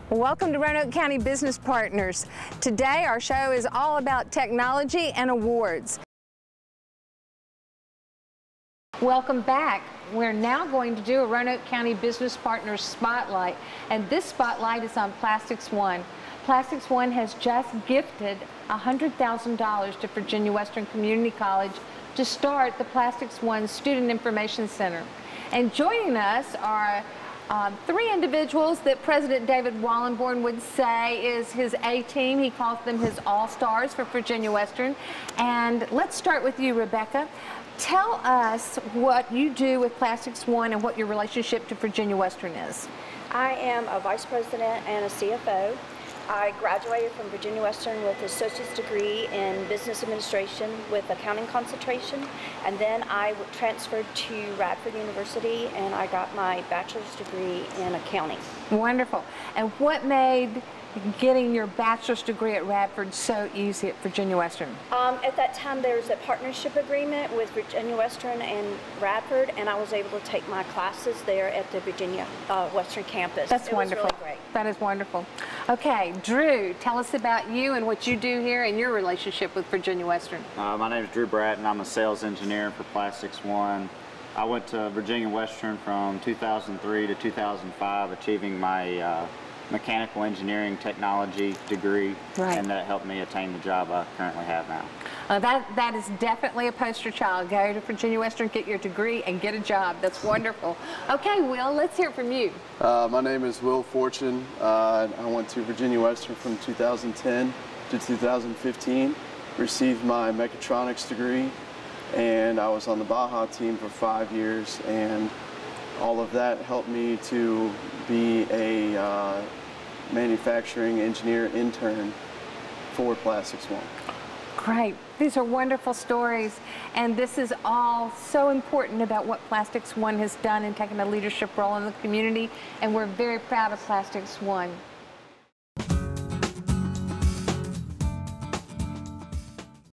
Welcome to Roanoke County Business Partners. Today our show is all about technology and awards. Welcome back. We're now going to do a Roanoke County Business Partners Spotlight, and this spotlight is on Plastics One. Plastics One has just gifted $100,000 to Virginia Western Community College to start the Plastics One Student Information Center. And joining us are three individuals that President David Wallenborn would say is his A-team. He calls them his all-stars for Virginia Western. And let's start with you, Rebecca. Tell us what you do with Plastics One and what your relationship to Virginia Western is. I am a vice president and a CFO. I graduated from Virginia Western with an associate's degree in business administration with accounting concentration, and then I transferred to Radford University and I got my bachelor's degree in accounting. Wonderful. And what made getting your bachelor's degree at Radford so easy at Virginia Western? At that time there was a partnership agreement with Virginia Western and Radford, and I was able to take my classes there at the Virginia Western campus. That's wonderful. Was really great. That is wonderful. Okay, Drew, tell us about you and what you do here and your relationship with Virginia Western. My name is Drew Bratton. I'm a sales engineer for Plastics One. I went to Virginia Western from 2003 to 2005, achieving my mechanical engineering technology degree, and that helped me attain the job I currently have now. That is definitely a poster child. Go to Virginia Western, get your degree, and get a job. That's wonderful. Okay, Will, let's hear from you. My name is Will Fortune. I went to Virginia Western from 2010 to 2015, received my mechatronics degree, and I was on the Baja team for 5 years, and all of that helped me to be a manufacturing engineer intern for Plastics One. Great. These are wonderful stories, and this is all so important about what Plastics One has done in taking a leadership role in the community, and we're very proud of Plastics One.